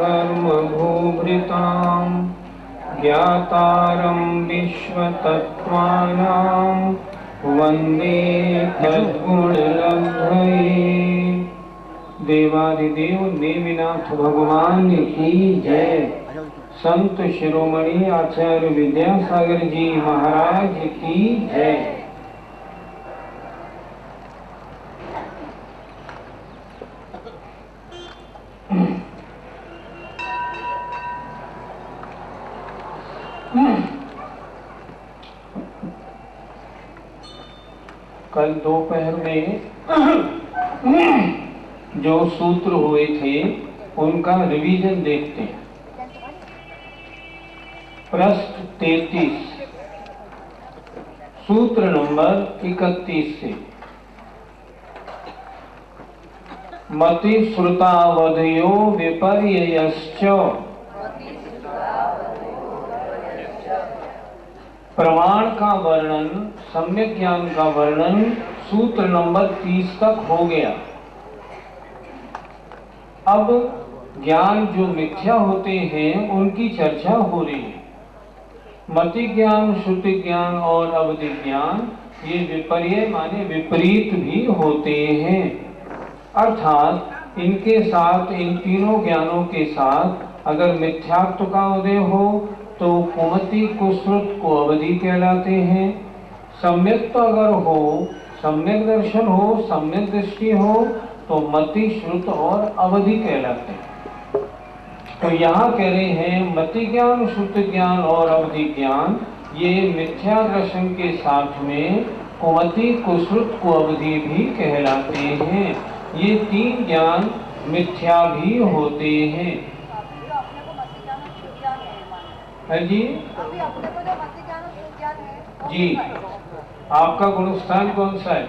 कर्मभूभृतां ज्ञातारं विश्वतत्त्वानां वन्दे तद्गुणलब्धये। देवादिदेव नेमिनाथ भगवान की जय। संत शिरोमणि आचार्य विद्यासागर जी महाराज की जय। कल दोपहर में जो सूत्र हुए थे उनका रिवीजन देखते हैं। पृष्ठ 33 सूत्र नंबर 31 से मति श्रुतावधयो विपर्ययश्च प्रमाण का वर्णन, सम्यक ज्ञान का वर्णन सूत्र नंबर 30 तक हो गया। अब ज्ञान जो मिथ्या होते हैं उनकी चर्चा हो रही है। मति ज्ञान, श्रुति ज्ञान और अवधि ज्ञान ये विपर्य माने विपरीत भी होते हैं। अर्थात इनके साथ, इन तीनों ज्ञानों के साथ अगर मिथ्यात्व का उदय हो तो कुमति कुश्रुत को अवधि कहलाते हैं। सम्यक तो अगर हो, सम्यक दर्शन हो, सम्यक दृष्टि हो तो मति, श्रुत और अवधि कहलाते हैं। तो यहाँ कह रहे हैं मति ज्ञान, श्रुति ज्ञान और अवधि ज्ञान ये मिथ्या दर्शन के साथ में कुमति, कुश्रुत को अवधि भी कहलाते हैं। ये तीन ज्ञान मिथ्या भी होते हैं। जी जी, आपका गुणस्थान कौन सा है?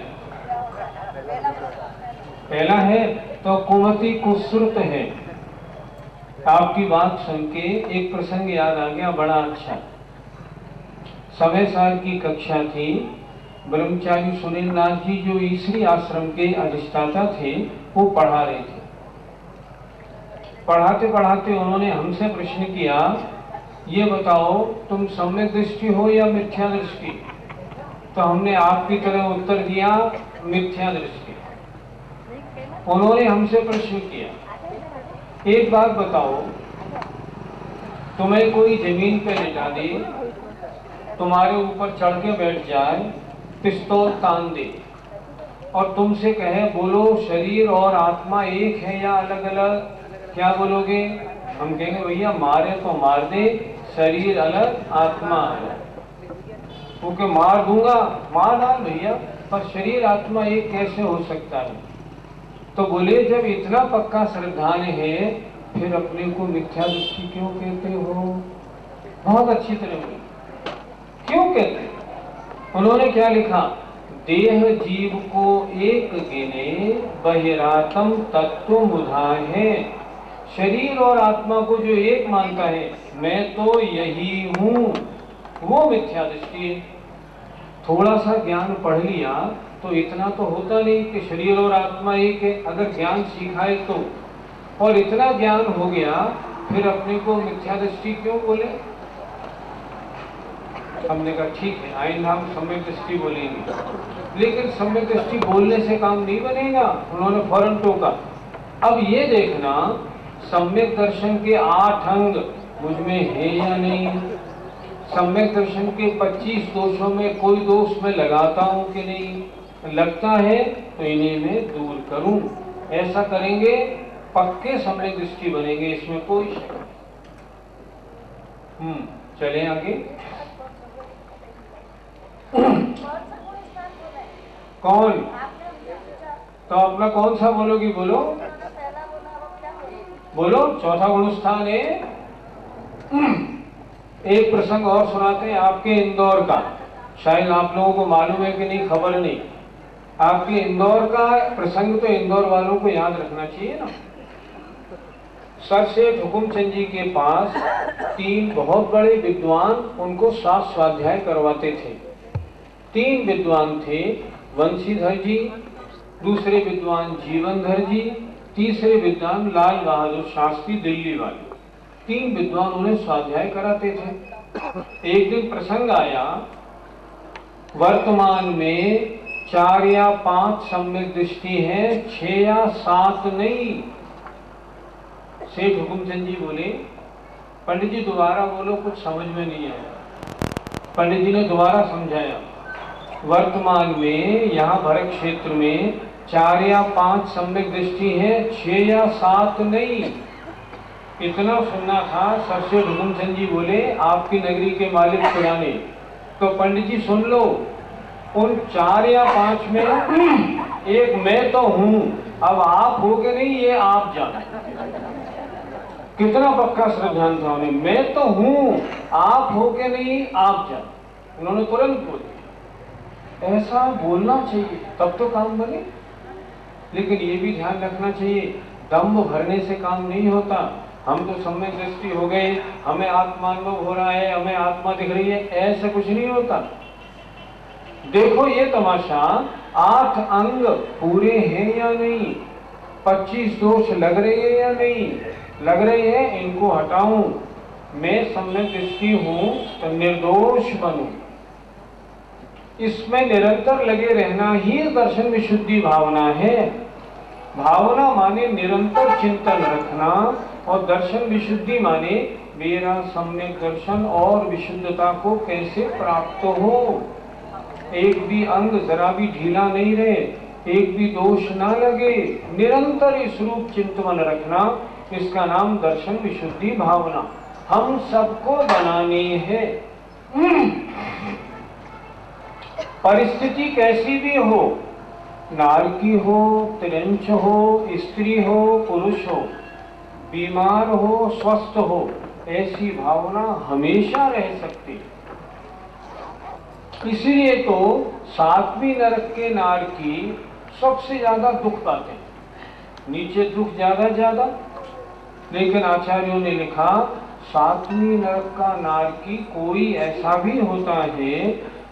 पहला है तो कुमति कुश्रुत है। आपकी बात सुन के एक प्रसंग याद आ गया, बड़ा अच्छा। समय साल की कक्षा थी। ब्रह्मचारी सुनील नाथ जी जो ईश्वरी आश्रम के अधिष्ठाता थे वो पढ़ा रहे थे। पढ़ाते पढ़ाते उन्होंने हमसे प्रश्न किया, ये बताओ तुम सम्यक दृष्टि हो या मिथ्या दृष्टि? तो हमने आपकी तरह उत्तर दिया मिथ्या दृष्टि। उन्होंने हमसे प्रश्न किया, एक बात बताओ, तुम्हें कोई जमीन पे लिटा दे, तुम्हारे ऊपर चढ़ के बैठ जाए, पिस्तौल तान दे और तुमसे कहे बोलो शरीर और आत्मा एक है या अलग अलग, क्या बोलोगे? हम कहेंगे भैया मारे तो मार दे, शरीर अलग आत्मा अलग। क्योंकि मार दूंगा, मार डाल भैया, पर शरीर आत्मा एक कैसे हो सकता है? तो बोले जब इतना पक्का श्रद्धान है फिर अपने को मिथ्या दृष्टि क्यों कहते हो? बहुत अच्छी तरह बोले, क्यों कहते? उन्होंने क्या लिखा, देह जीव को एक गिने बहिरातम तत्व मुधाय है। शरीर और आत्मा को जो एक मानता है, मैं तो यही हूँ, वो मिथ्या दृष्टि है। थोड़ा सा ज्ञान पढ़ लिया तो इतना तो होता नहीं कि शरीर और आत्मा एक है। अगर ज्ञान सीखा है तो, और इतना ज्ञान हो गया फिर अपने को मिथ्या दृष्टि क्यों बोले? हमने कहा ठीक है, आइंदा हम सम्यक दृष्टि बोलेंगे। लेकिन सम्यक दृष्टि बोलने से काम नहीं बनेगा, उन्होंने फौरन टोका। अब ये देखना सम्यक दर्शन के 8 अंग मुझ में है या नहीं, सम्यक दर्शन के 25 दोषों में कोई दोष मैं लगाता हूं कि नहीं, लगता है तो इन्हें मैं दूर करूं। ऐसा करेंगे पक्के सम्यक दृष्टि बनेंगे, इसमें कोई शक नहीं। चलें आगे। कौन? तो अपना कौन सा बोलोगी? बोलो बोलो। चौथा गुणस्थान है। एक प्रसंग और सुनाते हैं आपके इंदौर का, शायद आप लोगों को मालूम है कि नहीं, खबर नहीं। आपके इंदौर का प्रसंग तो इंदौर वालों को याद रखना चाहिए ना। सर से हुकुमचंद जी के पास 3 बहुत बड़े विद्वान उनको शास्त्र स्वाध्याय करवाते थे। 3 विद्वान थे, वंशीधर जी, दूसरे विद्वान जीवनधर जी तीसरे विद्वान लाल बहादुर शास्त्री दिल्ली वाले, 3 विद्वान उन्हें स्वाध्याय कराते थे। एक दिन प्रसंग आया, वर्तमान में 4 या 5 सम्यक दृष्टि है, 6 या 7 नहीं। सेठ हुकुमचंद जी बोले, पंडित जी दोबारा बोलो, कुछ समझ में नहीं आया। पंडित जी ने दोबारा समझाया, वर्तमान में यहाँ भरत क्षेत्र में 4 या 5 सम्यक दृष्टि है, 6 या 7 नहीं। इतना सुनना था। सर सेठ हुकुमचंद जी बोले, आपकी नगरी के मालिक पुराने, तो पंडित जी सुन लो, उन 4 या 5 में एक मैं तो हूं, अब आप हो के नहीं, ये आप जानो। कितना पक्का श्रद्धांत था उन्हें, मैं तो हूं, आप हो के नहीं, आप जानो। उन्होंने तुरंत बोल दिया। ऐसा बोलना चाहिए, तब तो काम बने। लेकिन ये भी ध्यान रखना चाहिए, दम्भ भरने से काम नहीं होता। हम तो सम्यक दृष्टि हो गए, हमें आत्मानुभव हो रहा है, हमें आत्मा दिख रही है, ऐसा कुछ नहीं होता। देखो ये तमाशा, 8 अंग पूरे हैं या नहीं, 25 दोष लग रहे हैं या नहीं, लग रहे हैं, इनको हटाऊं, मैं सम्यक दृष्टि हूं तो निर्दोष बनूं। इसमें निरंतर लगे रहना ही दर्शन विशुद्धि भावना है। भावना माने निरंतर चिंतन रखना, और दर्शन विशुद्धि माने मेरा सम्यक दर्शन और विशुद्धता को कैसे प्राप्त हो। एक भी अंग जरा भी ढीला नहीं रहे, एक भी दोष ना लगे, निरंतर इस रूप चिंतन रखना, इसका नाम दर्शन विशुद्धि भावना हम सबको बनानी है। परिस्थिति कैसी भी हो, नारकी हो, तिरंच हो, स्त्री हो, पुरुष हो, बीमार हो, स्वस्थ हो, ऐसी भावना हमेशा रह सकती। इसलिए तो 7वीं नरक के नारकी सबसे ज्यादा दुख पाते हैं, नीचे दुख ज्यादा। लेकिन आचार्यों ने लिखा, 7वीं नरक का नारकी कोई ऐसा भी होता है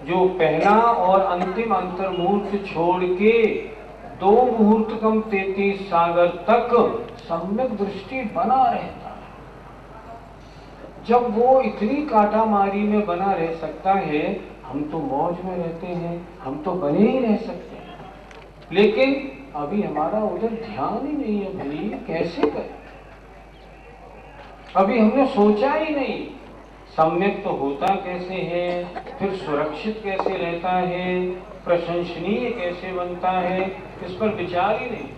जो पहला और अंतिम अंतर्मुहूर्त छोड़ के 2 मुहूर्तकम 33 सागर तक सम्यक दृष्टि बना रहता है। जब वो इतनी काटामारी में बना रह सकता है, हम तो मौज में रहते हैं, हम तो बने ही रह सकते हैं। लेकिन अभी हमारा उधर ध्यान ही नहीं है, भाई कैसे करें, अभी हमने सोचा ही नहीं। सम्यक तो होता कैसे है, फिर सुरक्षित कैसे रहता है, प्रशंसनीय कैसे बनता है, इस पर विचार ही नहीं।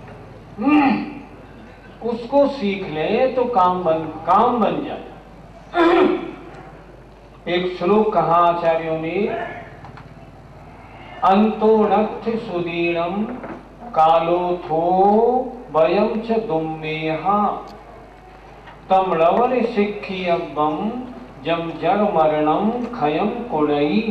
उसको सीख ले तो काम बन जाए। एक श्लोक कहा आचार्यों ने, अंतोनक्थ सुदीर्णम कालोथो वयम च दुम्मेहा तमलवन सिक्खी अब्बम जम जर मरणम खयम कोड़ई।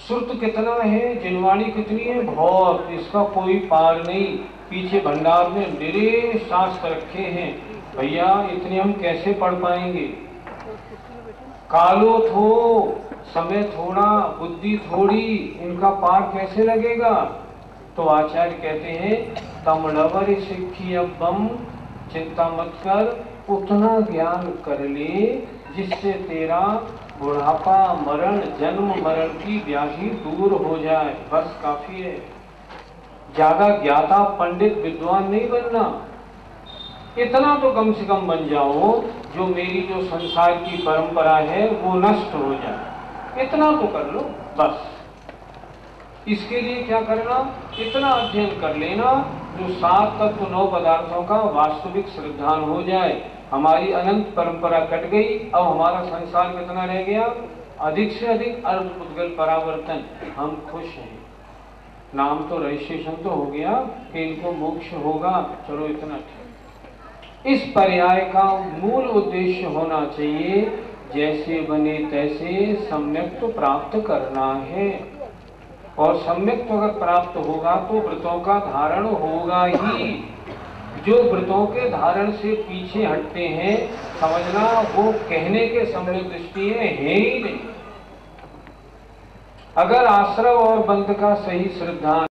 श्रुत कितना है, जिनवाणी कितनी है, बहुत, इसका कोई पार नहीं। पीछे भंडार में निरे शास्त्र रखे हैं, भैया इतने हम कैसे पढ़ पाएंगे। कालो थो, समय थोड़ा, बुद्धि थोड़ी, इनका पार कैसे लगेगा। तो आचार्य कहते हैं, तमलवर सिक्खी अब्बम, चिंता मत कर, उतना ज्ञान कर ले जिससे तेरा बुढ़ापा, मरण, जन्म मरण की व्याधि दूर हो जाए, बस काफी है। ज्यादा ज्ञाता पंडित विद्वान नहीं बनना, इतना तो कम से कम बन जाओ जो मेरी जो संसार की परंपरा है वो नष्ट हो जाए, इतना तो कर लो बस। इसके लिए क्या करना, इतना अध्ययन कर लेना जो 7 तत्व 9 पदार्थों का वास्तविक श्रद्धान हो जाए। हमारी अनंत परंपरा कट गई, अब हमारा संसार कितना रह गया, अधिक से अधिक अर्ध पुद्गल परावर्तन, हम खुश हैं। नाम तो रजिस्ट्रेशन तो हो गया कि इनको मोक्ष होगा, चलो इतना ठीक। इस पर्याय का मूल उद्देश्य होना चाहिए, जैसे बने तैसे सम्यक तो प्राप्त करना है, और सम्यक तो अगर प्राप्त होगा तो व्रतों का धारण होगा ही। जो व्रतों के धारण से पीछे हटते हैं, समझना वो कहने के सम्यक दृष्टि में है ही नहीं। अगर आश्रव और बंध का सही श्रद्धा